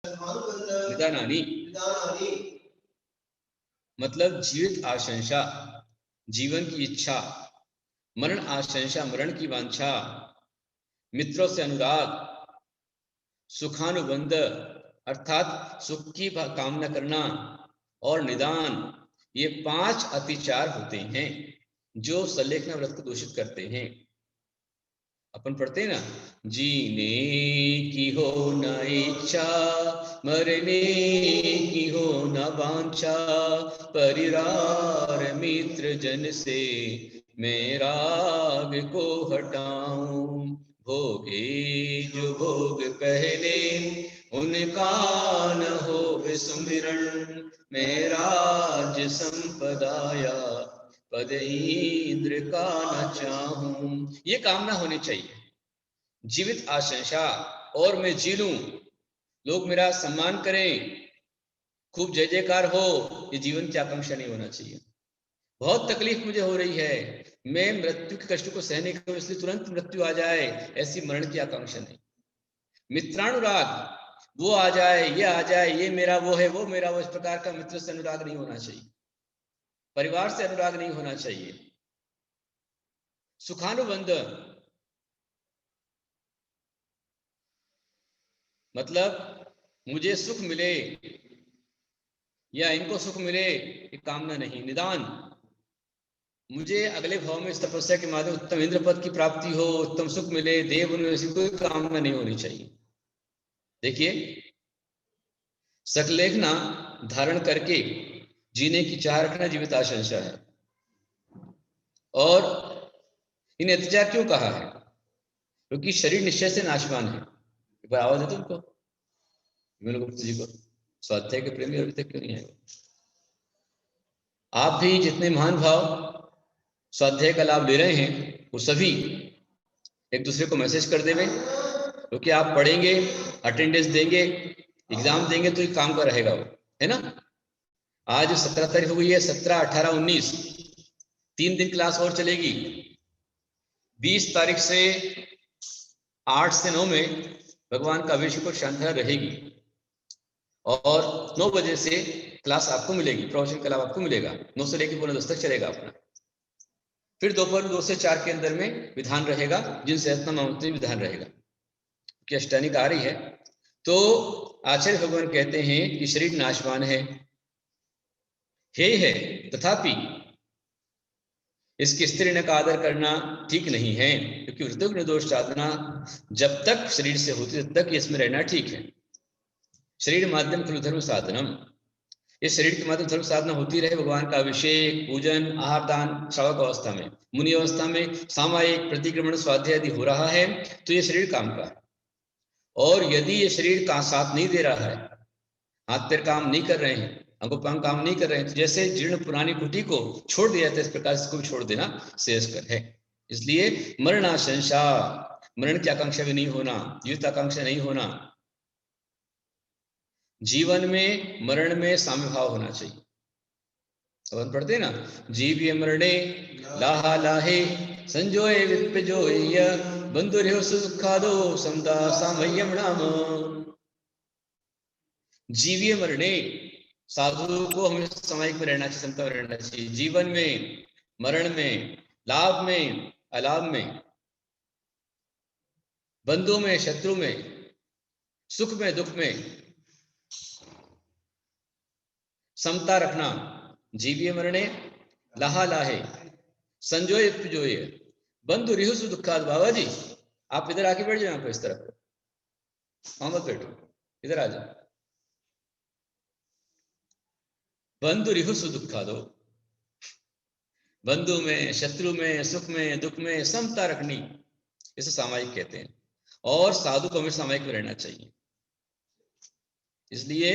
निदानानि मतलब जीवित आशंसा, जीवन की इच्छा, मरण आशंसा, मरण की वांछा, मित्रों से अनुराग, सुखानुबंध अर्थात सुख की कामना करना, और निदान, ये 5 अतिचार होते हैं जो सल्लेखना व्रत को दूषित करते हैं। अपन पढ़ते हैं ना, जीने की हो न इच्छा, मरने की हो न वांछा, परिवार मित्र जन से मैं राग को हटाऊं, भोगे जो भोग पहले उनका न हो विस्मरण, मैं राज संपदाया पद इंद्र का न चाहूं। ये कामना होनी चाहिए, जीवित आशंसा, और मैं जी लूं, लोग मेरा सम्मान करें, खूब जय जयकार हो, ये जीवन की आकांक्षा नहीं होना चाहिए। बहुत तकलीफ मुझे हो रही है, मैं मृत्यु के कष्ट को सहने के इसलिए तुरंत मृत्यु आ जाए, ऐसी मरण की आकांक्षा नहीं। मित्रानुराग, वो आ जाए, ये मेरा वो है, वो मेरा वो, इस प्रकार का मित्र से अनुराग नहीं होना चाहिए, परिवार से अनुराग नहीं होना चाहिए। सुखानुबंध मतलब मुझे सुख मिले या इनको सुख मिले, ये कामना नहीं। निदान, मुझे अगले भाव में इस तपस्या के माध्यम उत्तम इंद्र पद की प्राप्ति हो, उत्तम सुख मिले, देव उनमें, ऐसी कोई कामना नहीं होनी चाहिए। देखिए, सकलेखना धारण करके जीने की चाह रखना जीवित आशंसा है। और इन अत्याचार क्यों कहा है? क्योंकि शरीर निश्चय से नाशवान है। एक बार आवाज है तुमको गुप्त जी को, स्वाध्याय के प्रेमी अभी तक क्यों नहीं आएगा? आप भी जितने महान भाव स्वाध्याय का लाभ ले रहे हैं, वो सभी एक दूसरे को मैसेज कर देवे, क्योंकि आप पढ़ेंगे, अटेंडेंस देंगे, एग्जाम देंगे तो ये काम का रहेगा वो, है ना। आज 17 तारीख हो गई है, 17, 18, 19 3 दिन क्लास और चलेगी। 20 तारीख से 8 से 9 में भगवान का अभिषेक और शांति रहेगी, और 9 बजे से क्लास आपको मिलेगी, प्रवचन का लाभ आपको मिलेगा। 9 से लेकर पौने 10 तक चलेगा अपना। फिर दोपहर 2 से 4 के अंदर में विधान रहेगा, जिनसे मामूली विधान रहेगा, कि अष्टानी आ रही है। तो आचार्य भगवान कहते हैं कि शरीर नाशवान है, तथापि इसकी स्त्रीण का आदर करना ठीक नहीं है, क्योंकि ऋतु निर्दोष साधना जब तक शरीर से होती तब तक इसमें रहना ठीक है। शरीर माध्यम खलु धर्म साधनम, इस शरीर के माध्यम धर्म साधना होती रहे, भगवान का अभिषेक, पूजन, आहार दान श्रावक अवस्था में, मुनि अवस्था में सामायिक प्रतिक्रमण स्वाध्याय आदि हो रहा है, तो ये शरीर काम का है। और यदि ये शरीर का साथ नहीं दे रहा है, हाथ पैर काम नहीं कर रहे हैं, अंगोपांग काम नहीं कर रहे हैं, तो जैसे जीर्ण पुरानी कुटी को छोड़ दिया जाता है, इस प्रकार इसको भी छोड़ देना श्रेयस्कर है। इसलिए मरणाशंसा, मरण की आकांक्षा भी नहीं होना, जीवित आकांक्षा नहीं होना। जीवन में मरण में साम्य भाव होना चाहिए। अपन पढ़ते ना, जीव्य मरणे लाहा लाहे, संजोय विप्पजोय, बंधुर्यो सुखादो समदा सामय्यम नाम। जीव्य मरणे, साधु को हमें सामायिक में रहना चाहिए, संत में रहना चाहिए। जीवन में, मरण में, लाभ में, अलाभ में, बंधु में, शत्रु में, सुख में, दुख में समता रखना। जीव्य मरणे लाहा लाहे, संजोय पिजोय, बंधु रिहुसु दुखाद। बाबा जी आप इधर आके बैठ जाओ, इस तरफ मोहम्मद बैठो, इधर आ जाओ। बंधु रिहुसु दुखा दो, बंधु में, शत्रु में, सुख में, दुख में समता रखनी, इसे सामायिक कहते हैं। और साधु को हमें सामायिक में रहना चाहिए। इसलिए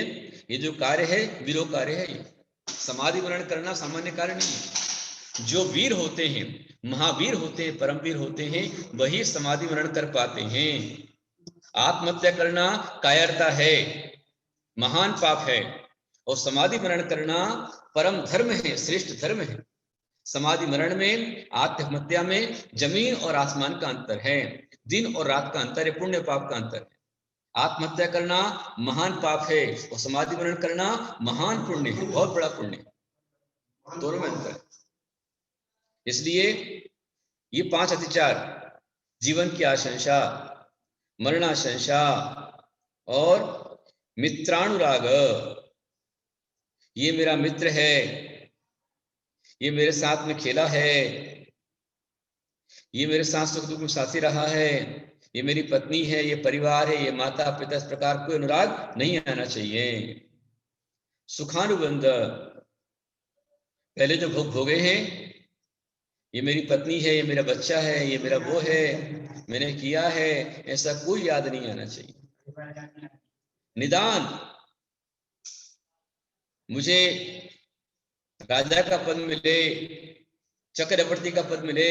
ये जो कार्य है वीरों कार्य है, ये समाधि मरण करना सामान्य कार्य नहीं है। जो वीर होते हैं, महावीर होते हैं, परमवीर होते हैं, वही समाधि मरण कर पाते हैं। आत्महत्या करना कायरता है, महान पाप है, और समाधि मरण करना परम धर्म है, श्रेष्ठ धर्म है। समाधि मरण में, आत्महत्या में जमीन और आसमान का अंतर है, दिन और रात का अंतर है, पुण्य पाप का अंतर है। आत्महत्या करना महान पाप है और समाधि मरण करना महान पुण्य है, बहुत बड़ा पुण्य है, दोनों में अंतर है। इसलिए ये 5 अतिचार, जीवन की आशंसा, मरणाशंसा और मित्रानुराग, ये मेरा मित्र है, ये मेरे साथ में खेला है, ये मेरे साथ सुख दुख में साथी रहा है, ये मेरी पत्नी है, ये परिवार है, ये माता पिता, इस प्रकार कोई अनुराग नहीं आना चाहिए। सुखानुबंध, पहले जो भोग भोगे हैं, ये मेरी पत्नी है, ये मेरा बच्चा है, ये मेरा वो है, मैंने किया है, ऐसा कोई याद नहीं आना चाहिए। निदान, मुझे राजा का पद मिले, चक्रवर्ती का पद मिले,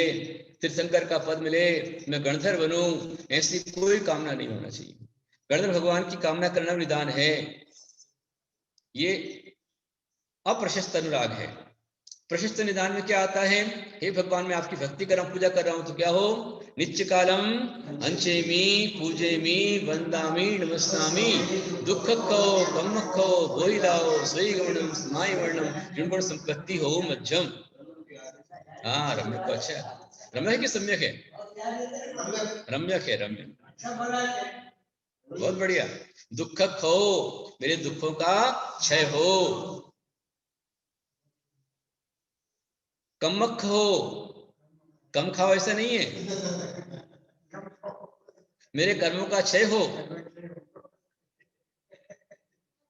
तीर्थंकर का पद मिले, मैं गणधर बनूं, ऐसी कोई कामना नहीं होना चाहिए। गणधर भगवान की कामना करना निदान है, ये अप्रशस्त अनुराग है। प्रशस्त निदान में क्या आता है? हे भगवान, मैं आपकी भक्ति कर रहा हूं, पूजा कर रहा हूं, तो क्या हो? नित्य कालम अंचेमी पूजेमी वंदामी नमस्सामी दुखको कम्मको बोइलाओ सोई गमनम समाय वर्णम जिनगुण संपत्ति हो मध्यम। हाँ, रम्य को अच्छा, रम्य है कि सम्यक है? रम्यक है, रम्य, बहुत बढ़िया। दुखक हो, मेरे दुखों का क्षय हो। कमक हो, कम खाओ ऐसा नहीं है, मेरे कर्मों का क्षय हो।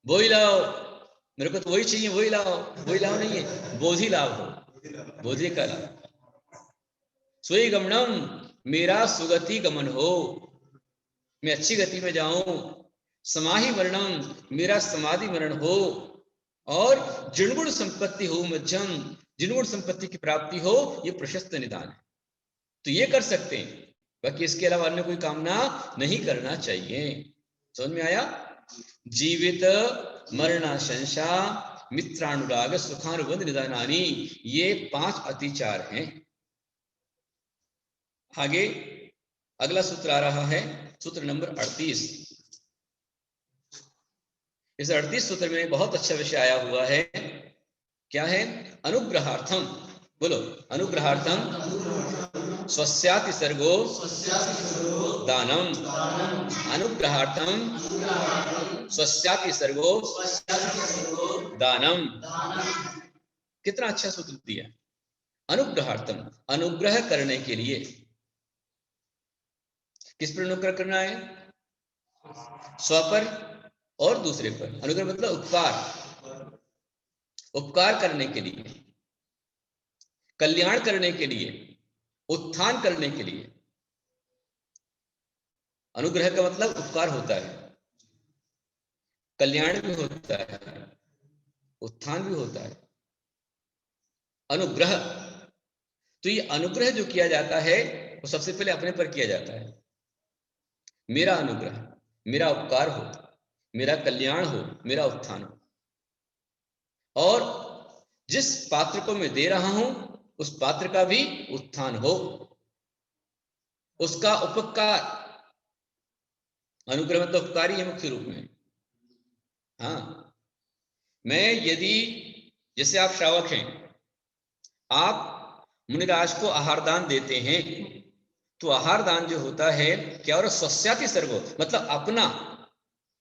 वही लाओ, मेरे को तो वही चाहिए, वही लाओ, वही लाओ नहीं है, बोधि लाभ हो, बोधि का लाभ। सोई गमनम, मेरा सुगति गमन हो, मैं अच्छी गति में जाऊं। समाहि वर्णम, मेरा समाधि मरण हो। और जिनगुण संपत्ति हो मध्यम, जिनगुण संपत्ति की प्राप्ति हो, ये प्रशस्त निदान है। तो ये कर सकते हैं, बाकी इसके अलावा अन्य कोई कामना नहीं करना चाहिए। समझ में आया? जीवित मरणाशंसा मित्रानुराग सुखानुबंध निदानानि, ये 5 अतिचार हैं। आगे अगला सूत्र आ रहा है, सूत्र नंबर 38। इस 38 सूत्र में बहुत अच्छा विषय आया हुआ है। क्या है? अनुग्रहार्थम, बोलो, अनुग्रहार्थम स्वस्याति सर्गो दानम, अनुग्रहार्थम स्वस्याति सर्गो दानम। कितना अच्छा सूत्र दिया। अनुग्रहार्थम, अनुग्रह करने के लिए। किस पर अनुग्रह करना है? स्व पर और दूसरे पर। अनुग्रह मतलब उपकार, उपकार करने के लिए, कल्याण करने के लिए, उत्थान करने के लिए। अनुग्रह का मतलब उपकार होता है, कल्याण भी होता है, उत्थान भी होता है। अनुग्रह, तो ये अनुग्रह जो किया जाता है वो सबसे पहले अपने पर किया जाता है। मेरा अनुग्रह, मेरा उपकार हो, मेरा कल्याण हो, मेरा उत्थान हो, और जिस पात्र को मैं दे रहा हूं उस पात्र का भी उत्थान हो, उसका उपकार। अनुग्रह तो उपकारी है मुख्य रूप में। हाँ, मैं यदि, जैसे आप श्रावक हैं, आप मुनिराज को आहार दान देते हैं, तो आहार दान जो होता है क्या? और स्वस्याति सर्गो मतलब अपना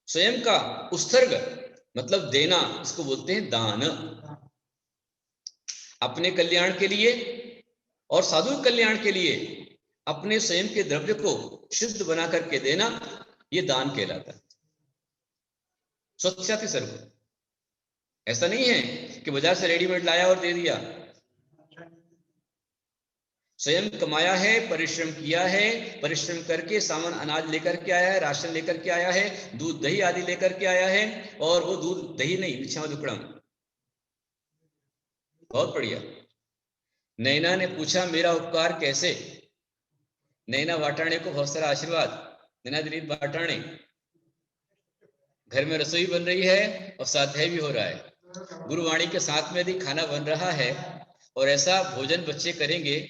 स्वयं का उत्सर्ग, मतलब देना, इसको बोलते हैं दान। अपने कल्याण के लिए और साधु कल्याण के लिए अपने स्वयं के द्रव्य को शुद्ध बना करके देना, ये दान कहलाता है। स्वस्याति सर्गो, ऐसा नहीं है कि बाजार से रेडीमेड लाया और दे दिया। स्वयं कमाया है, परिश्रम किया है, परिश्रम करके सामान अनाज लेकर के आया है, राशन लेकर के आया है, दूध दही आदि लेकर के आया है, और वो दूध दही नहीं, मिच्छामधुक्कड़म। बहुत बढ़िया। नैना ने पूछा मेरा उपकार कैसे? नैना वाटाणे को बहुत सारा आशीर्वाद। नैना दिलीप वाटाणे, घर में रसोई बन रही है और स्वाध्याय भी हो रहा है। गुरुवाणी के साथ में यदि खाना बन रहा है और ऐसा भोजन बच्चे करेंगे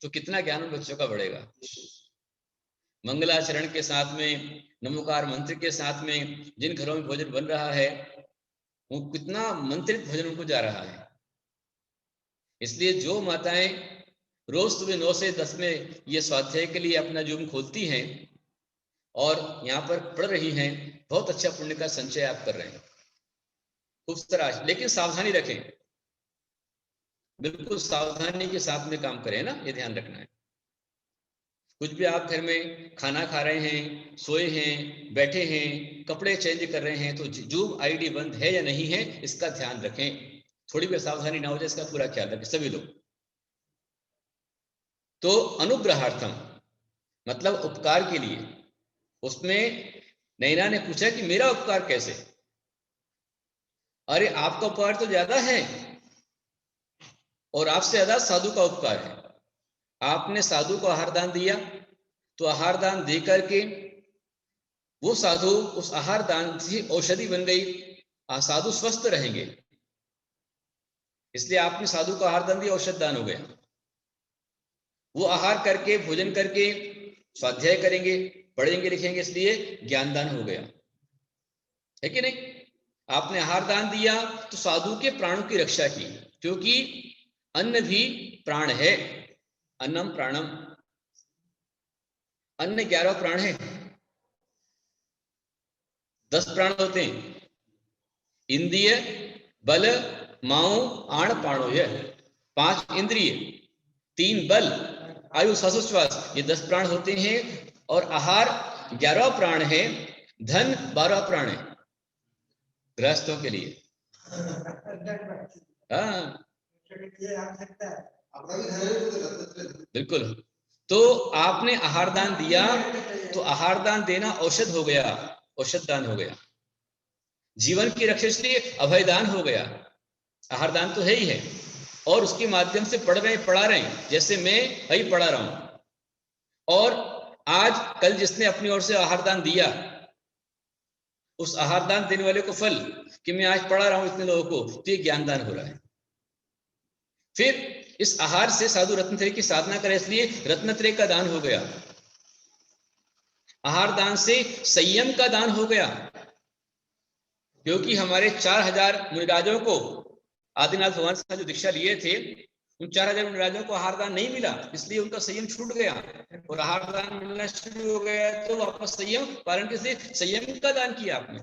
तो कितना ज्ञान बच्चों का बढ़ेगा। मंगलाचरण के साथ में नमोकार मंत्र के साथ में जिन घरों में भोजन बन रहा है वो कितना मंत्रित भोजन उनको जा रहा है। इसलिए जो माताएं रोज सुबह 9 से 10 में ये स्वाध्याय के लिए अपना जूम खोलती हैं और यहाँ पर पढ़ रही हैं, बहुत अच्छा पुण्य का संचय आप कर रहे हैं, खूब तरह। लेकिन सावधानी रखें, बिल्कुल सावधानी के साथ में काम करें ना, ये ध्यान रखना है। कुछ भी आप घर में खाना खा रहे हैं, सोए हैं, बैठे हैं, कपड़े चेंज कर रहे हैं, तो जूम आईडी बंद है या नहीं है इसका ध्यान रखें। थोड़ी भी सावधानी ना हो जाए इसका पूरा ख्याल रखें सभी लोग। तो अनुग्रहार्थम मतलब उपकार के लिए। उसमें नैना ने पूछा कि मेरा उपकार कैसे? अरे आपका उपकार तो ज्यादा है और आपसे ज्यादा साधु का उपकार है। आपने साधु को आहार दान दिया तो आहार दान दे करके वो साधु उस आहार दान से औषधि बन गई, साधु स्वस्थ रहेंगे। इसलिए आपने साधु को आहार दान दिया, औषध दान हो गया। वो आहार करके भोजन करके स्वाध्याय करेंगे, पढ़ेंगे लिखेंगे, इसलिए ज्ञान दान हो गया, है कि नहीं? आपने आहार दान दिया तो साधु के प्राणों की रक्षा की, क्योंकि अन्न भी प्राण है। अन्नम प्राणम, अन्न 11 प्राण है। 10 प्राण होते हैं, इंद्रिय बल माओ आण पाणो, यह 5 इंद्रिय, 3 बल आयु श्वास, ये 10 प्राण होते हैं। और आहार 11 प्राण है, धन 12 प्राण है गृहस्थों के लिए। हाँ बिल्कुल। तो आपने आहार दान दिया तो आहार दान देना औषध हो गया, औषध दान हो गया, जीवन की रक्षा, इसलिए अभय दान हो गया। आहार दान तो है ही है, और उसके माध्यम से पढ़ रहे पढ़ा रहे हैं, जैसे मैं वही पढ़ा रहा हूं। और आज कल जिसने अपनी ओर से आहार दान दिया, उस आहार दान देने वाले को फल कि मैं आज पढ़ा रहा हूं इतने लोगों को, तो ये ज्ञान दान हो रहा है। फिर इस आहार से साधु रत्नत्रय की साधना करे, इसलिए रत्नत्रय का दान हो गया। आहार दान से संयम का दान हो गया, क्योंकि हमारे 4000 मुनिराजों को आदिनाथ भगवान से जो दीक्षा लिए थे, उन 4000 मुनिराजों को आहार दान नहीं मिला, इसलिए उनका संयम छूट गया। और आहार दान मिलना शुरू हो गया तो वापस संयम पालन के लिए संयम का दान किया आपने।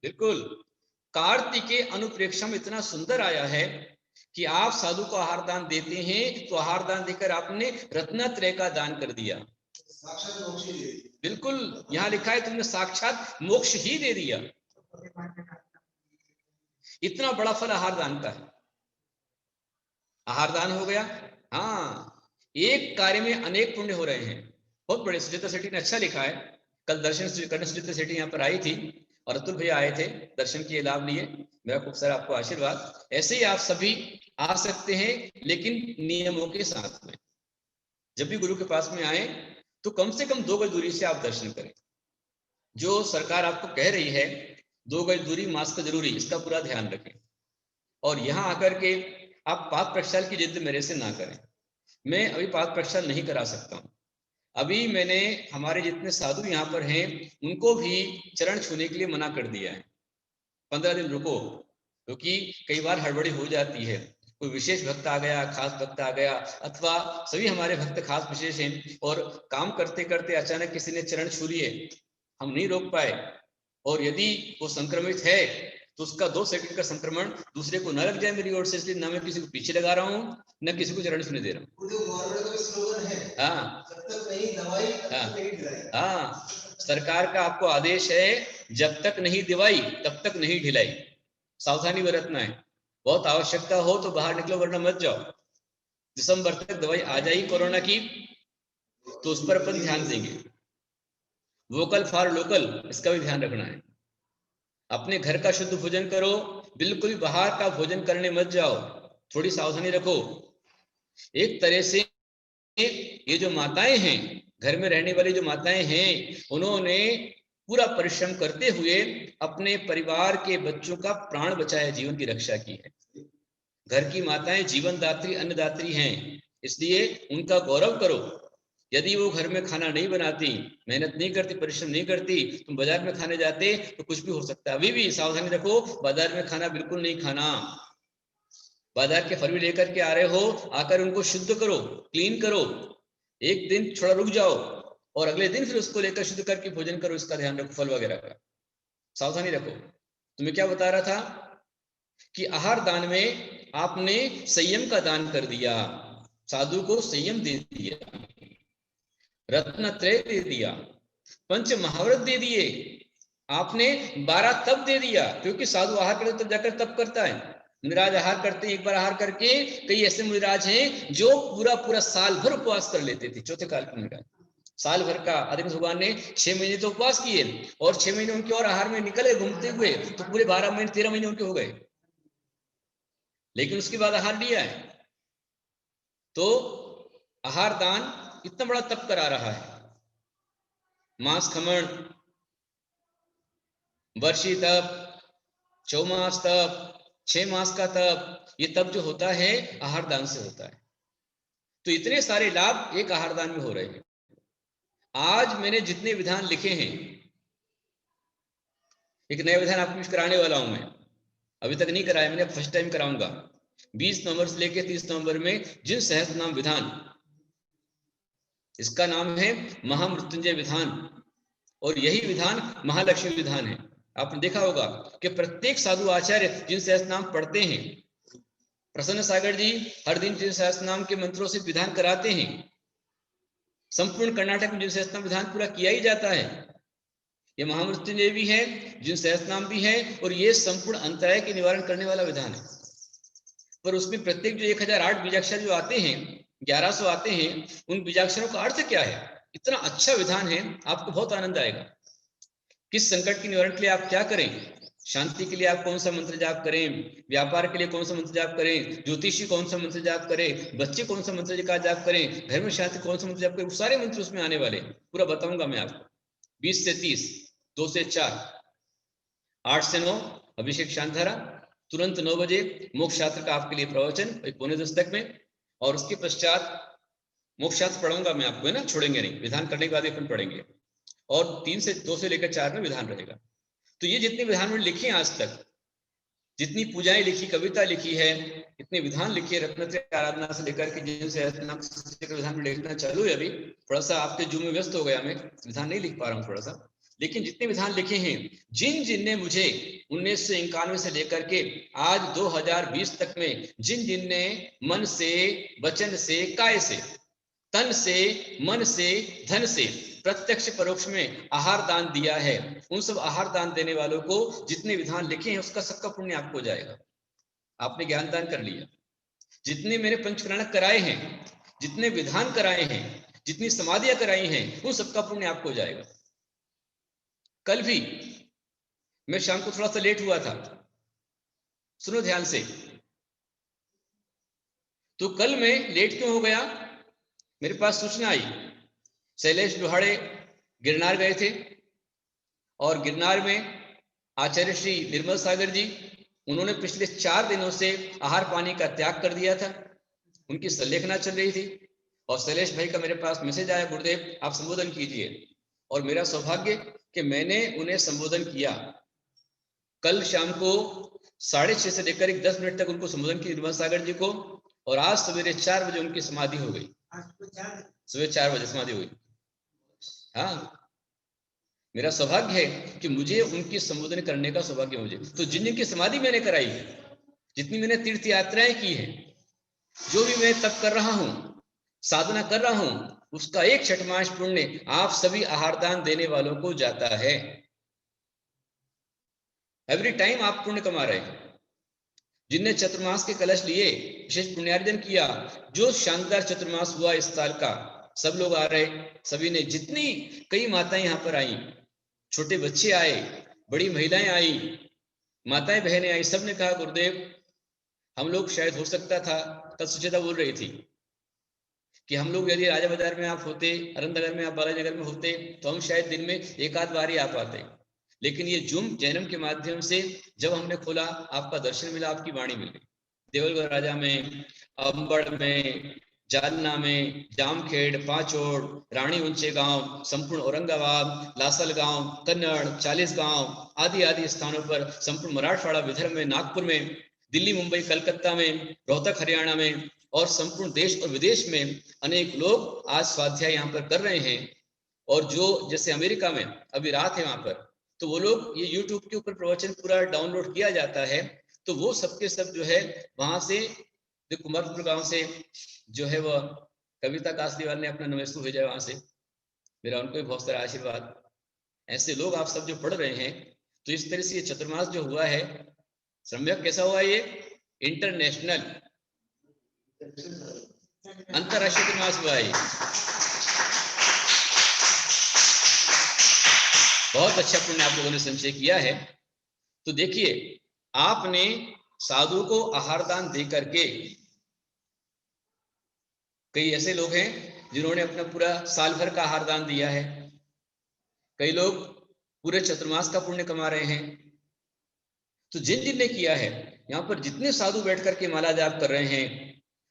बिल्कुल। कार्तिके अनुप्रेक्षम इतना सुंदर आया है कि आप साधु को आहार दान देते हैं तो आहार दान देकर आपने रत्नत्रय का दान कर दिया। बिल्कुल, यहां लिखा है तुमने साक्षात मोक्ष ही दे दिया। इतना बड़ा फल आहार दान का है। आहार दान हो गया, हाँ, एक कार्य में अनेक पुण्य हो रहे हैं। बहुत बड़े सुचित्रा सेठी ने अच्छा लिखा है। कल दर्शन करने सुचित्रा सेठी यहाँ पर आई थी और अतुल भैया आए थे, दर्शन किए, लाभ लिए। मेरा खूब सारा आपको आशीर्वाद। ऐसे ही आप सभी आ सकते हैं, लेकिन नियमों के साथ में। जब भी गुरु के पास में आए तो कम से कम 2 गज दूरी से आप दर्शन करें। जो सरकार आपको कह रही है 2 गज दूरी, मास्क जरूरी, इसका पूरा ध्यान रखें। और यहाँ आकर के आप पाद प्रक्षाल की जिद मेरे से ना करें। मैं अभी पाद प्रक्षाल नहीं करा सकता हूँ। अभी मैंने हमारे जितने साधु यहाँ पर हैं उनको भी चरण छूने के लिए मना कर दिया है। 15 दिन रुको, क्योंकि कई बार हड़बड़ी हो जाती है। कोई विशेष भक्त आ गया, खास भक्त आ गया, अथवा सभी हमारे भक्त खास विशेष हैं और काम करते करते अचानक किसी ने चरण छू लिए, हम नहीं रोक पाए, और यदि वो संक्रमित है तो उसका 2 सेकंड का संक्रमण दूसरे को न लग जाए मेरी ओर से, इसलिए ना मैं किसी को पीछे लगा रहा हूँ न किसी को चरण छूने दे रहा हूँ। हाँ हाँ, सरकार का आपको आदेश है, जब तक नहीं दिवाई तब तक नहीं ढिलाई। सावधानी बरतना है। बहुत आवश्यकता हो तो बाहर निकलो, वरना मत जाओ। दिसंबर तक दवाई आ जाएगी कोरोना की, तो उस पर अपन ध्यान देंगे। वोकल फॉर लोकल, इसका भी ध्यान रखना है। अपने घर का शुद्ध भोजन करो, बिल्कुल बाहर का भोजन करने मत जाओ, थोड़ी सावधानी रखो। एक तरह से ये जो माताएं हैं, घर में रहने वाली जो माताएं हैं, उन्होंने पूरा परिश्रम करते हुए अपने परिवार के बच्चों का प्राण बचाया, जीवन की रक्षा की है। घर की माताएं जीवन दात्री, अन्नदात्री हैं, इसलिए उनका गौरव करो। यदि वो घर में खाना नहीं बनाती, मेहनत नहीं करती, परिश्रम नहीं करती, तुम बाजार में खाने जाते तो कुछ भी हो सकता है। अभी भी सावधानी रखो, बाजार में खाना बिल्कुल नहीं खाना। बाजार के फल भी लेकर के आ रहे हो, आकर उनको शुद्ध करो, क्लीन करो, एक दिन थोड़ा रुक जाओ और अगले दिन फिर उसको लेकर शुद्ध करके भोजन करो। इसका ध्यान रखो, फल वगैरह का सावधानी रखो। तुम्हें क्या बता रहा था कि आहार दान में आपने संयम का दान कर दिया, साधु को संयम दे दिया, रत्नत्रय दे दिया, पंच महाव्रत दे दिए, आपने 12 तप दे दिया, क्योंकि साधु आहार करते तब जाकर तप करता है। मुनिराज आहार करते हैं, एक बार आहार करके, कई ऐसे मुनिराज हैं जो पूरा पूरा साल भर उपवास कर लेते थे। चौथे काल के मुनिराज साल भर का, आदित्य भगवान ने 6 महीने तो उपवास किए और 6 महीने उनके और आहार में निकले घूमते हुए, तो पूरे 12 महीने 13 महीने उनके हो गए, लेकिन उसके बाद आहार लिया है। तो आहार दान इतना बड़ा तप करा रहा है। मांस खमण, वर्षी तप, चौमास तप, 6 मास का तप, ये तप जो होता है आहार दान से होता है। तो इतने सारे लाभ एक आहार दान में हो रहे हैं। आज मैंने जितने विधान लिखे हैं, एक नया विधान आपको कराने वाला हूं मैं, अभी तक नहीं कराया मैंने, फर्स्ट टाइम कराऊंगा। 20 नवंबर से लेकर 30 नवंबर में जिन सहस्त्र नाम विधान, इसका नाम है महामृत्युंजय विधान, और यही विधान महालक्ष्मी विधान है। आपने देखा होगा कि प्रत्येक साधु आचार्य जिन सहस्त्र नाम पढ़ते हैं, प्रसन्न सागर जी हर दिन जिन सहस्त्र नाम के मंत्रों से विधान कराते हैं, संपूर्ण कर्नाटक में जिन सहस्त्र नाम विधान पूरा किया ही जाता है। ये महामृत्युंजय भी है, जिन सहस्त्र नाम भी है, और ये संपूर्ण अंतराय के निवारण करने वाला विधान है। पर उसमें प्रत्येक जो 1008 बीजाक्षर जो आते हैं, 1100 आते हैं, उन बीजाक्षरों का अर्थ क्या है? इतना अच्छा विधान है, आपको बहुत आनंद आएगा। किस संकट के निवारण के लिए आप क्या करें, शांति के लिए आप कौन सा मंत्र जाप करें, व्यापार के लिए कौन सा मंत्र जाप करें, ज्योतिषी कौन सा मंत्र जाप करें, बच्चे कौन सा मंत्र का जाप करें, घर में शांति कौन सा मंत्र जाप करें, वो सारे मंत्र उसमें आने वाले, पूरा बताऊंगा मैं आपको। 20 से 30, 2 से 4, 8 से 9 अभिषेक शांतधारा, तुरंत 9 बजे मोक्ष शास्त्र का आपके लिए प्रवचन 1:45 तक में, और उसके पश्चात मोक्ष शास्त्र पढ़ूंगा मैं आपको, है ना, छोड़ेंगे नहीं, विधान करने के बाद अपन पढ़ेंगे, और 2 से लेकर 4 में विधान रहेगा। तो ये जितने विधान मैंने लिखे हैं आज तक, जितनी पूजाएं लिखी, कविता लिखी है, इतने विधान लिखे, रत्नत्रय आराधना से लेकर के जिन से विधान में लिखना चालू है। अभी थोड़ा सा आपके जूम में व्यस्त हो गया, मैं विधान नहीं लिख पा रहा हूँ थोड़ा सा, लेकिन जितने विधान लिखे हैं, जिन ने मुझे 1991 से लेकर के आज 2020 तक में जिन ने मन से, वचन से, काय से, तन से, मन से, धन से, प्रत्यक्ष परोक्ष में आहार दान दिया है, उन सब आहार दान देने वालों को जितने विधान लिखे हैं उसका सबका पुण्य आपको हो जाएगा। आपने ज्ञान दान कर लिया। जितने मेरे पंचप्राणक कराए हैं, जितने विधान कराए हैं, जितनी समाधियां कराई हैं, उन सबका पुण्य आपको हो जाएगा। कल भी मैं शाम को थोड़ा सा लेट हुआ था, सुनो ध्यान से। तो कल मैं लेट क्यों हो गया, मेरे पास सूचना आई, शैलेश लोहाड़े गिरनार गए थे, और गिरनार में आचार्य श्री निर्मल सागर जी, उन्होंने पिछले 4 दिनों से आहार पानी का त्याग कर दिया था। उनकी संलेखना चल रही थी, और शैलेश भाई का मेरे पास मैसेज आया, गुरुदेव आप संबोधन कीजिए। और मेरा सौभाग्य कि मैंने उन्हें संबोधन किया। कल शाम को 6:30 से लेकर 10 मिनट तक उनको संबोधन किया निर्मल सागर जी को, और आज सवेरे 4 बजे उनकी समाधि हो गई। सुबह 4 बजे समाधि हुई। हाँ, मेरा सौभाग्य है कि मुझे उनकी संबोधन करने का सौभाग्य मुझे। तो जिन की समाधि मैंने कराई, जितनी मैंने तीर्थ यात्राएं की है, जो भी मैं तप कर रहा हूं, साधना कर रहा हूं, उसका 1/6 पुण्य आप सभी आहार दान देने वालों को जाता है। एवरी टाइम आप पुण्य कमा रहे हैं। जिनने चतुर्मास के कलश लिए, विशेष पुण्यार्जन किया, जो शानदार चतुर्मास हुआ इस साल का, सब लोग आ रहे, सभी ने, जितनी कई माताएं यहाँ पर आई, छोटे बच्चे आए, बड़ी महिलाएं आई, माताएं बहनें आई, सब ने कहा गुरुदेव हम लोग शायद हो सकता था, कल सुचेता बोल रही थी कि हम लोग यदि राजा बाजार में आप होते, अरंधनगर में आप, बालानगर में होते, तो हम शायद दिन में 1-8 बार ही आ पाते। लेकिन ये जूम जैनम के माध्यम से जब हमने खोला, आपका दर्शन मिला, आपकी वाणी मिल गई। देवलगढ़ राजा में, अंबड़ में, जालना में, जामखेड़, पाचोड़, रानी ऊंचे गांव, संपूर्ण औरंगाबाद, लासल गांव, कन्नड़, 40 गांव आदि आदि स्थानों पर, संपूर्ण मराठवाड़ा, विदर्भ में, नागपुर में, दिल्ली, मुंबई, कलकत्ता में, रोहतक, हरियाणा में और संपूर्ण देश और विदेश में अनेक लोग आज स्वाध्याय यहाँ पर कर रहे हैं। और जो जैसे अमेरिका में अभी रात है वहां पर, तो वो लोग ये यूट्यूब के ऊपर प्रवचन पूरा डाउनलोड किया जाता है, तो वो सबके सब जो है वहां से, कुमारपुर गांव से जो है वह कविता कासलीवाल ने अपना नमस्ते भेजा वहां से, मेरा उनको भी बहुत सारा आशीर्वाद। ऐसे लोग आप सब जो पढ़ रहे हैं, तो इस तरह से ये चतुर्मास जो हुआ है, सम्यक कैसा हुआ ये? इंटरनेशनल, अंतरराष्ट्रीय चतुर्मास हुआ है। बहुत अच्छा पुण्य आप लोगों ने संचय किया है। तो देखिए, आपने साधु को आहार दान दे करके, कई ऐसे लोग हैं जिन्होंने अपना पूरा साल भर का आहार दान दिया है, कई लोग पूरे चतुर्मास का पुण्य कमा रहे हैं। तो जिन जिन ने किया है, यहाँ पर जितने साधु बैठ करके माला जाप कर रहे हैं,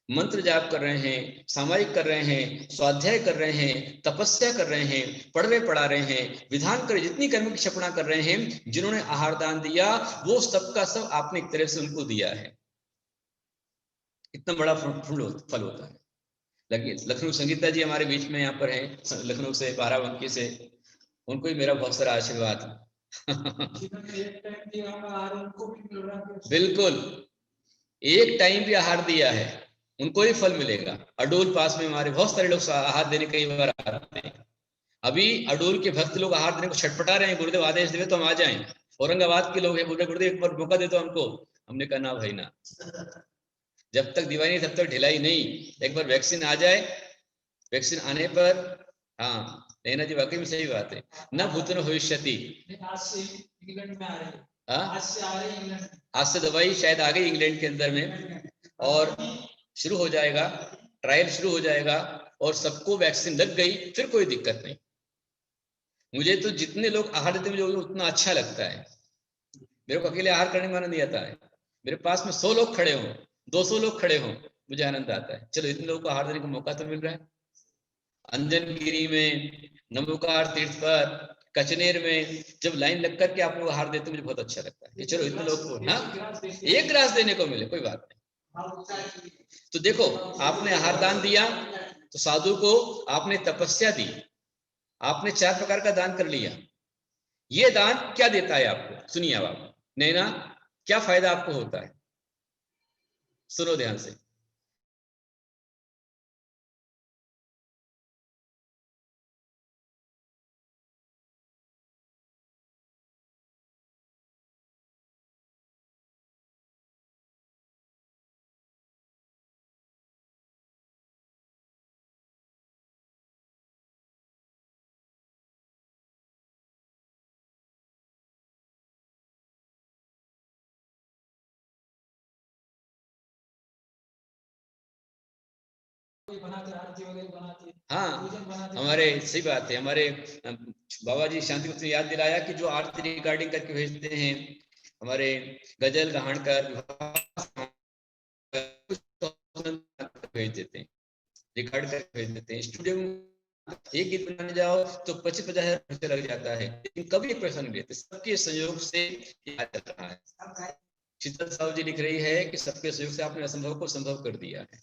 मंत्र जाप कर रहे हैं, सामायिक कर रहे हैं, स्वाध्याय कर रहे हैं, तपस्या कर रहे हैं, पढ़वे पढ़ा रहे हैं, विधान कर, जितनी कर्म की क्षपणा कर रहे हैं, जिन्होंने आहार दान दिया, वो सबका सब आपने एक तरह से उनको दिया है। इतना बड़ा फल होता है। लखनऊ संगीता जी हमारे बीच में यहाँ पर हैं, लखनऊ से, बाराबंकी से, उनको भी मेरा बहुत सारा आशीर्वाद। बिल्कुल, एक टाइम भी आहार दिया है, उनको ही फल मिलेगा। अडोल पास में हमारे बहुत सारे लोग आहार देने कई बार आते हैं। अभी अडोल के भक्त लोग आहार देने को छटपटा रहे हैं, गुरुदेव आदेश देवे तो हम आ जाएं। औरंगाबाद के लोग हैं, बोल रहे गुरुदेव एक बार मौका दे दो हमको। हमने कहा ना भाई ना, जब तक दिवाई नहीं तब तक ढिलाई नहीं। एक बार वैक्सीन आ जाए, वैक्सीन आने पर, हाँ नैना जी वाकई में सही बात है, न भूतन भविष्यति। आज से दवाई शायद आ गई इंग्लैंड के अंदर में, और शुरू हो जाएगा, ट्रायल शुरू हो जाएगा, और सबको वैक्सीन लग गई, फिर कोई दिक्कत नहीं। मुझे तो जितने लोग आहार देते मुझे उतना अच्छा लगता है। मेरे को अकेले आहार करने में आनंद नहीं आता है। मेरे पास में 100 लोग खड़े हों, 200 लोग खड़े हों, मुझे आनंद आता है। चलो इतने लोगों को आहार देने का मौका तो मिल रहा है। अंजनगिरी में, नमोकार तीर्थ पर, कचनेर में जब लाइन लग करके आप लोग आहार देते मुझे बहुत अच्छा लगता है कि चलो इतने लोग को ना एक गिलास देने को मिले, कोई बात नहीं। तो देखो, आपने आहार दान दिया, तो साधु को आपने तपस्या दी, आपने 4 प्रकार का दान कर लिया। ये दान क्या देता है आपको? सुनिए अब आप, नैना, क्या फायदा आपको होता है? सुनो ध्यान से। हाँ, हमारे सही बात है, हमारे बाबा जी शांति ने याद दिलाया कि जो आरती रिकॉर्डिंग करके भेजते हैं, हमारे गजल गाहणकर भेज देते हैं, रिकॉर्ड करके भेज देते हैं। स्टूडियो में एक गीत बनाने जाओ तो 25-50 हजार खर्चा लग जाता है, लेकिन कभी पैसा नहीं लेते, सबके सहयोग से चल रहा है। शीतल साहू जी लिख रही है कि सबके सहयोग से आपने असंभव को संभव कर दिया है,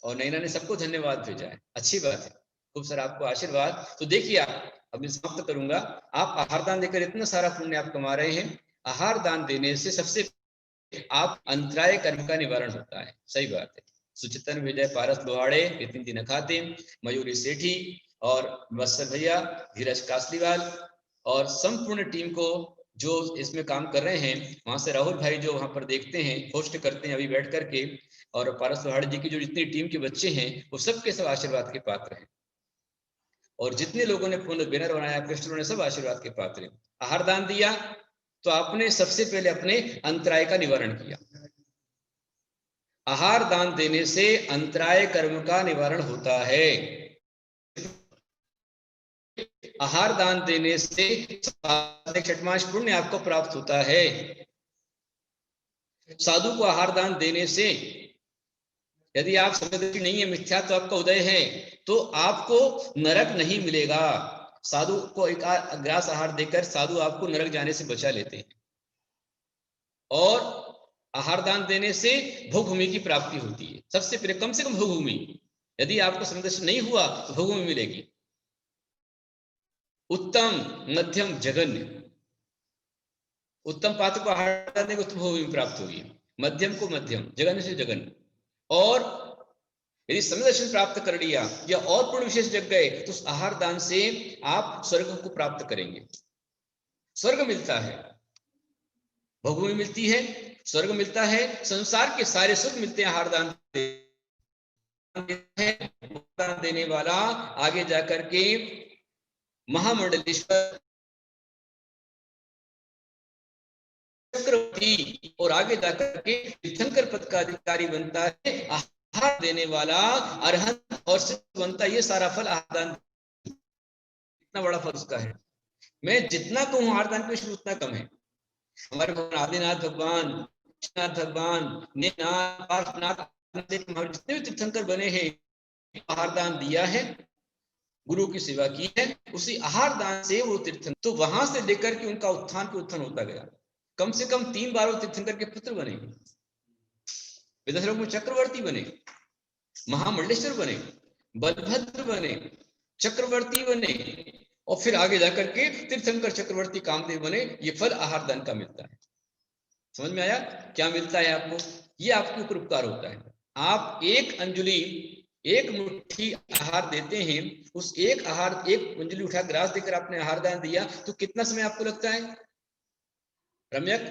और नैना ने सबको धन्यवाद भेजा है। अच्छी बात है, खूब सारा आपको आशीर्वाद। तो देखिए, आप, अब मैं समाप्त करूंगा। आप आहार दान देकर इतना सारा पुण्य आप कमा रहे हैं। आहार दान देने से सबसे आप अंतराय कर्म का निवारण होता है। सही बात है। सुचितन विजय, पारस लोहाड़े, नितिन जी नखाते, मयूरी सेठी और वत्सल भैया, धीरज कासलीवाल और संपूर्ण टीम को जो इसमें काम कर रहे हैं, वहां से राहुल भाई जो वहां पर देखते हैं, होस्ट करते हैं अभी बैठ करके, और पारस लोहाड़े जी की जो जितनी टीम के बच्चे हैं, वो सबके सब आशीर्वाद के पात्र हैं। और जितने लोगों ने फोन बैनर बनाया, पोस्टर ने, सब आशीर्वाद के पात्र हैं। आहार दान दिया तो आपने सबसे पहले अपने अंतराय का निवारण किया। आहार दान देने से अंतराय कर्म का निवारण होता है। आहार दान देने से छठमांश पुण्य आपको प्राप्त होता है। साधु को आहार दान देने से यदि आप समझदृष्टि नहीं है, मिथ्या तो आपका उदय है, तो आपको नरक नहीं मिलेगा। साधु को एक ग्रास आहार देकर साधु आपको नरक जाने से बचा लेते हैं। और आहार दान देने से भोगभूमि की प्राप्ति होती है। सबसे पहले कम से कम भोगभूमि, यदि आपको समदर्शन नहीं हुआ तो भोगभूमि मिलेगी। उत्तम, मध्यम, जघन्य। उत्तम पात्र को आहार दान देंगे, उत्तम भोगभूमि प्राप्त होगी। मध्यम को मध्यम, जघन्य से जघन्य। और यदि समदर्शन प्राप्त कर लिया या और पूर्ण विशेष जग गए तो उस आहार दान से आप स्वर्ग को प्राप्त करेंगे। स्वर्ग मिलता है, भोगभूमि मिलती है, स्वर्ग मिलता है, संसार के सारे सुख मिलते हैं आहार दान देने वाला। आगे जाकर के महामंडलेश्वर चक्रवर्ती और आगे जाकर के तीर्थंकर पद का अधिकारी बनता है। आहार देने वाला अरहंत और सिद्ध बनता है। ये सारा फल आहार दान, इतना बड़ा फल उसका है। मैं जितना कहूँ आहार दान पे उतना कम है। हमारे भगवान आदिनाथ भगवान, कृष्णनाथ भगवान, नेनाथ, पार्श्वनाथ, जितने भी तीर्थंकर बने हैं, आहार दान दिया है, गुरु की सेवा की है, उसी आहार दान से वो तीर्थंकर, तो वहां से लेकर के उनका उत्थान पे उत्थान होता गया। कम से कम 3 बार वो तीर्थंकर के पुत्र बने, विदर्भ में चक्रवर्ती बने, महामंडलेश्वर बने, बलभद्र बने, चक्रवर्ती बने, और फिर आगे जाकर के तीर्थंकर चक्रवर्ती कामदेव बने। ये फल आहार दान का मिलता है। समझ में आया क्या मिलता है आपको? ये आपके ऊपर उपकार होता है। आप एक अंजलि, एक मुट्ठी आहार देते हैं, उस एक अंजलि उठा ग्रास देकर आपने आहार दान दिया, तो कितना समय आपको लगता है रम्यक?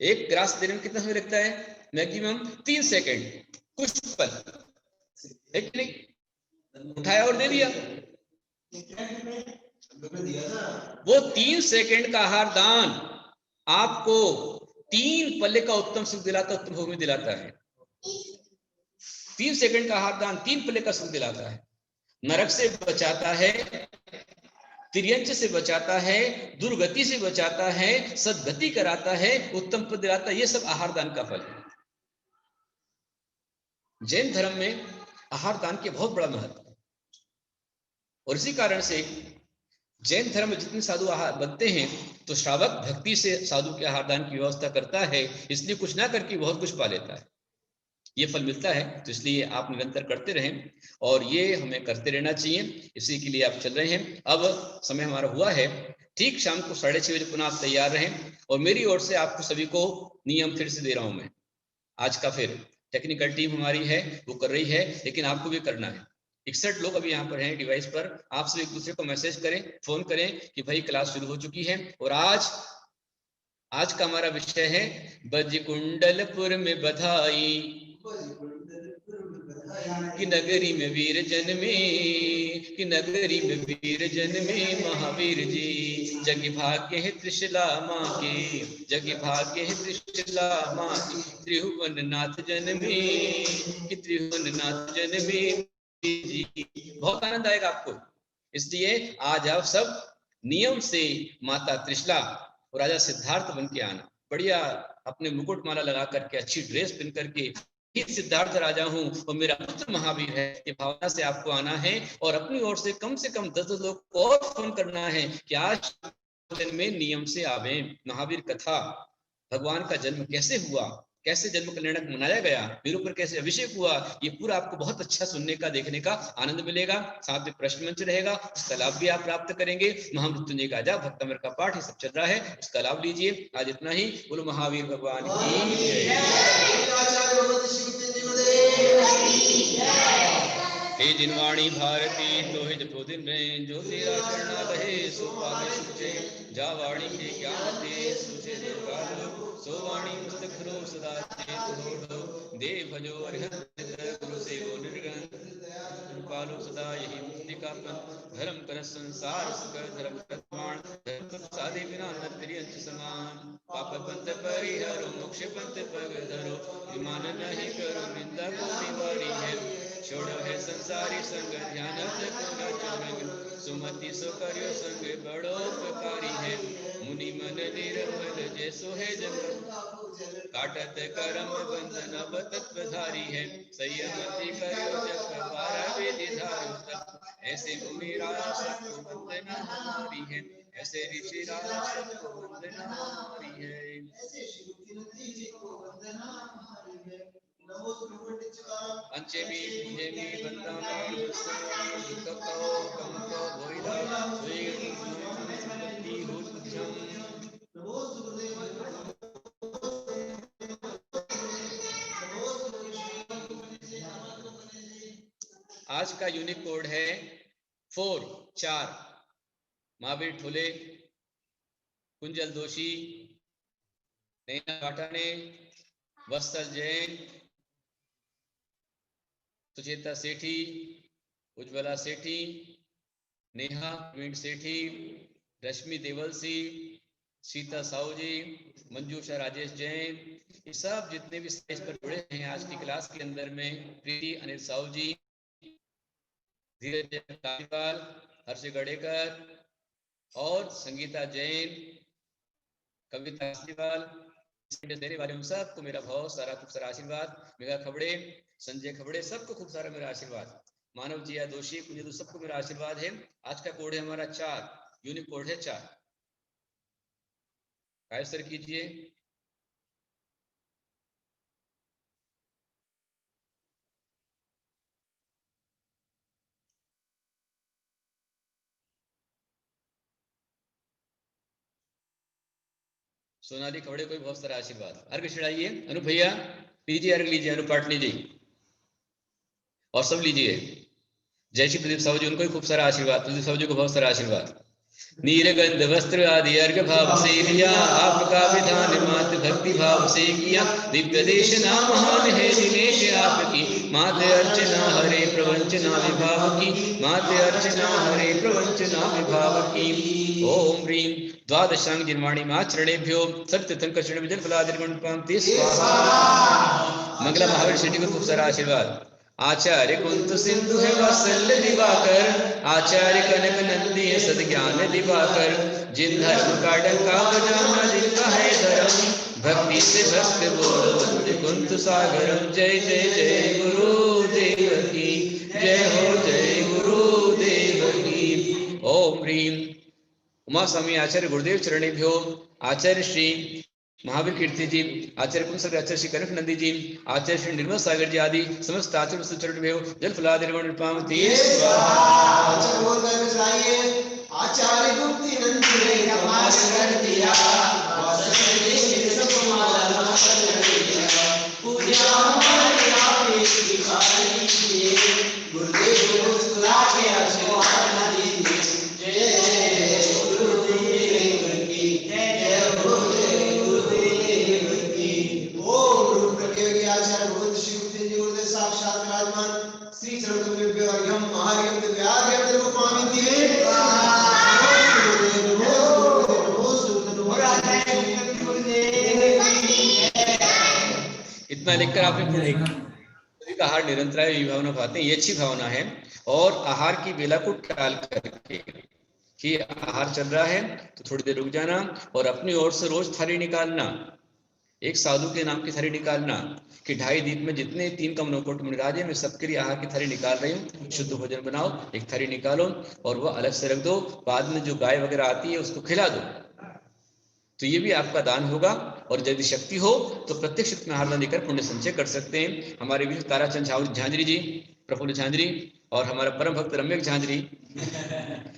एक ग्रास देने में कितना समय लगता है? मैक्सिमम 3 सेकंड, कुछ पल, है कि नहीं? उठाया और दे दिया। वो 3 सेकंड का आहार दान आपको 3 पल्ले का उत्तम सुख दिलाता, उत्तम भोग में दिलाता है। 3 सेकंड का आहार दान 3 पल्ले का सुख दिलाता है, नरक से बचाता है, तिर्यंच से बचाता है, दुर्गति से बचाता है, सद्गति कराता है, उत्तम पद दिलाता है। ये सब आहार दान का फल है। जैन धर्म में आहार दान के बहुत बड़ा महत्व है, और इसी कारण से जैन धर्म में जितने साधु आहार बनते हैं, तो श्रावक भक्ति से साधु के आहार दान की व्यवस्था करता है, इसलिए कुछ ना करके बहुत कुछ पा लेता है। ये फल मिलता है, तो इसलिए आप निरंतर करते रहें, और ये हमें करते रहना चाहिए। इसी के लिए आप चल रहे हैं। अब समय हमारा हुआ है, ठीक शाम को 6:30 बजे पुनः आप तैयार रहें। और मेरी ओर से आपको सभी को नियम फिर से दे रहा हूं मैं। आज का फिर टेक्निकल टीम हमारी है, वो कर रही है, लेकिन आपको भी करना है। 61 लोग अभी यहाँ पर हैं डिवाइस पर। आप सब एक दूसरे को मैसेज करें, फोन करें कि भाई क्लास शुरू हो चुकी है। और आज का हमारा विषय है बज कुंडलपुर में बधाई, कि नगरी में वीर जन्मे, कि नगरी में वीर जन्मे महावीर जी। जग भाग्य है त्रिशला माँ के, जग भाग्य है त्रिशला माँ की, त्रिभुवन नाथ जन्मे, कि त्रिभुवन नाथ जन्मे जी। बहुत आनंद आएगा आपको, इसलिए आज आप सब नियम से माता त्रिशला और राजा सिद्धार्थ बन के आना। बढ़िया अपने मुकुट माला लगा करके, अच्छी ड्रेस पहन करके, सिद्धार्थ राजा हूं और मेरा पुत्र महावीर है, ये भावना से आपको आना है। और अपनी ओर से कम 10 लोग को और फोन करना है कि आज में नियम से आवे। महावीर कथा, भगवान का जन्म कैसे हुआ, कैसे जन्म कल्याणक मनाया गया, वीरों पर कैसे अभिषेक हुआ, ये पूरा आपको बहुत अच्छा सुनने का, देखने का आनंद मिलेगा। साथ में प्रश्न मंच रहेगा, उसका लाभ भी आप प्राप्त करेंगे। महामृत्युंजय का जाप, भक्तामृत का पाठ, ये सब चल रहा है, उसका लाभ लीजिए। आज इतना ही। बोलो महावीर भगवान की जय। हे जिनवाणी भारती तो हित प्रोदिन में, जो तेरा चरणा रहे सो पावे सुचे। जा वाणी के ज्ञान दे सुचे दुर्गालो, सो वाणी पुस्तक धरो सदा चेत होठो। देव भजो अरिहंत गुरु सेवो निर्गण, कृपालो सदा यही मुक्ति का पंथ। धर्म कर संसार सुकर धर्म प्रमाण, धर्म साधे बिना न त्रियंच समान। पाप पंथ परिहरो मोक्ष पंथ पग धरो, विमान नहीं करो निंदा को निवारी है। छोड़ो है संसारी संग ध्यान को न चुरंग, सुमति सो करियो संग बड़ो उपकारी है। मुनि मन निर्मल जैसो है जगत, काटत करम बंधन अब तत्वधारी है, संयमति करो जप 12 वेद धारो तप, ऐसे मुनिरा सबको वंदना हमारी है, ऐसे ऋषिरा सबको वंदना हमारी है। पंचमी पूजमी बंदा दुख को कम को भोइला सोई संपत्ति हो तुझम। आज का यूनिक कोड है 4 महावीर ठुले, कुंजल दोषी, नैना वाटाने, वत्सल जैन, सुचेता सेठी, उज्ज्वला सेठी, नेहा प्रवीण सेठी, रश्मि देवलसी, सीता साहू जी, मंजूषा राजेश जैन, ये सब जितने भी स्टेज पर जुड़े हैं आज की क्लास के अंदर में, प्रीति अनिल साहू जी, धीरज कालीवाल, हर्ष गड़ेकर और संगीता जैन, कविता कालीवाल, देने वाले उन सबको मेरा बहुत सारा खूब सारा आशीर्वाद। मेघा खबड़े, संजय खबड़े, सबको खूब सारा मेरा आशीर्वाद। मानव जिया दोषी, कुंजल, सबको मेरा आशीर्वाद है। आज का कोड है हमारा 4, यूनिक कोड है 4। काय सर कीजिए। सोनाली खबड़े को भी बहुत सारा आशीर्वाद। अर्घ चढ़ाइए। अनु भैया लीजिए, अर्घ लीजिए, अनु पाठ लीजिए और सब लीजिए। जय श्री प्रदीप साहू जी, उनको भी खूब सारा आशीर्वाद। प्रदीप साहू जी को बहुत सारा आशीर्वाद। नीलगंध वस्त्र आदि अर्घ भाव से लिया, आपका विधान मात भक्ति भाव से किया। दिव्य देश नाम महान है दिनेश आपकी, मात अर्चना हरे प्रवंचना विभाव की, मात अर्चना हरे प्रवंचना विभाव की। ओम ह्रीं द्वादशांग जिन्वाणी माचरणेभ्यो सत्य तंकचरण विजल फलादिर्गुणपांति स्वाहा। मंगला महावीर शेट्टी को खूब सारा आशीर्वाद। आचार्य कुंत सिंधु है वात्सल्य दिवाकर, आचार्य कनक नंदी है सद्ज्ञान दिवाकर। जिन धर्म का डंका बजाना जिनका है धर्म, भक्ति से भक्त बोलो वंदे कुंत सागरम। जय जय जय गुरुदेव की जय हो, जय गुरुदेव की। ओम ह्रीं उमा स्वामी आचार्य गुरुदेव चरणेभ्यो, आचार्य श्री महावीर कीर्ति जी, आचार्य कुंसर, आचार्य श्री कनक नंदी जी, आचार्य श्री निर्मल सागर जी आदि समस्त आचार्य सुचरण में जल फलादिर्गुणपांति आचार्य गुप्ति नंदी ने कमाल कर दिया, पूजा हमारी आपकी सिखाई थी, गुरुदेव को मुस्कुरा के आशीर्वाद दीजिए। जय गुरुदेव की जय हो, जय गुरुदेव की। ओम गुरु प्रत्येक आचार्य भगवत श्री गुरुदेव साक्षात विराजमान श्री चरण कमलेभ्यो अर्घ्यम महार्घ्यम दिव्यार्घ्यम रूपामिति। इतना लिखकर आपने पढ़ेगा। आहार निरंतर है, भावना पाते हैं, ये अच्छी भावना है। और आहार की बेला को टाल करके कि आहार चल रहा है तो थोड़ी देर रुक जाना और अपनी ओर से रोज थाली निकालना, एक साधु के नाम की थाली निकालना कि 2.5 दीप में जितने 3 कम नौकोट मुनिराज है, मैं सबके लिए आहार की थाली निकाल रही हूँ। शुद्ध भोजन बनाओ, एक थाली निकालो और वो अलग से रख दो। बाद में जो गाय वगैरह आती है उसको खिला दो, तो ये भी आपका दान होगा। और यदि शक्ति हो तो प्रत्यक्ष में आहार देकर पुण्य संचय कर सकते हैं। हमारे भी ताराचंद झांझरी जी, प्रफुल्ल झांझरी और हमारा परम भक्त रम्यक झांझरी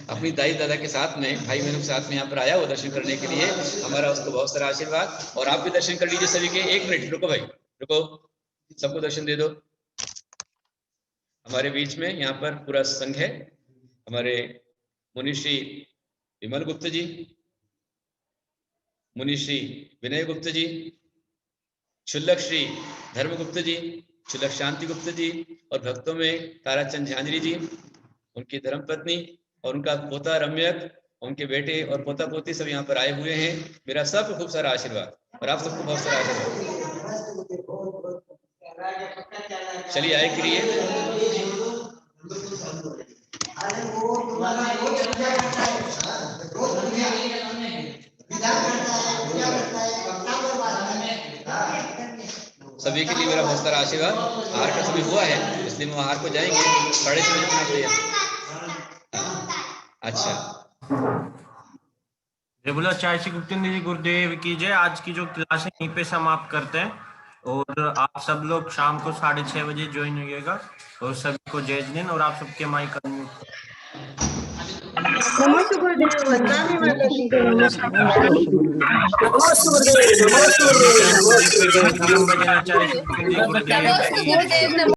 अपनी दाई दादा के साथ में, भाई बहनों के साथ में यहाँ पर आया वो दर्शन करने के लिए। हमारा उसको बहुत सारा आशीर्वाद। और आप भी दर्शन कर लीजिए सभी के। 1 मिनट रुको भाई, रुको, सबको दर्शन दे दो। हमारे बीच में यहाँ पर पूरा संघ है। हमारे मुनिश्री विमल गुप्त जी, मुनिश्री विनय गुप्त जी, क्षुल्लक श्री धर्मगुप्त जी, क्षुल्लक शांति गुप्त जी और भक्तों में ताराचंद झांझरी जी, उनकी धर्मपत्नी और उनका पोता रम्यक, उनके बेटे और पोता पोती सब यहाँ पर आए हुए हैं। मेरा सबको खूब सारा आशीर्वाद और आप सबको बहुत सारा आशीर्वाद। चलिए आए करिए। सभी के लिए मेरा बहुत सारा आशीर्वाद। आहार का समय हुआ है, इसलिए हम आहार को जाएंगे। 6:30 बजे अपना भैया। अच्छा, जय बोला चाय श्री गुप्तेंद्र जी गुरुदेव की जय। आज की जो क्लास है यहीं पे समाप्त करते हैं, और आप सब लोग शाम को 6:30 बजे ज्वाइन होइएगा। और सभी को जय जिनेंद्र, और आप सबके माइक अनम्यूट। नमस्ते गुरुदेव, वंदना माता जी। नमस्ते गुरुदेव, नमस्ते गुरुदेव, नमस्ते गुरुदेव, नमस्ते गुरुदेव।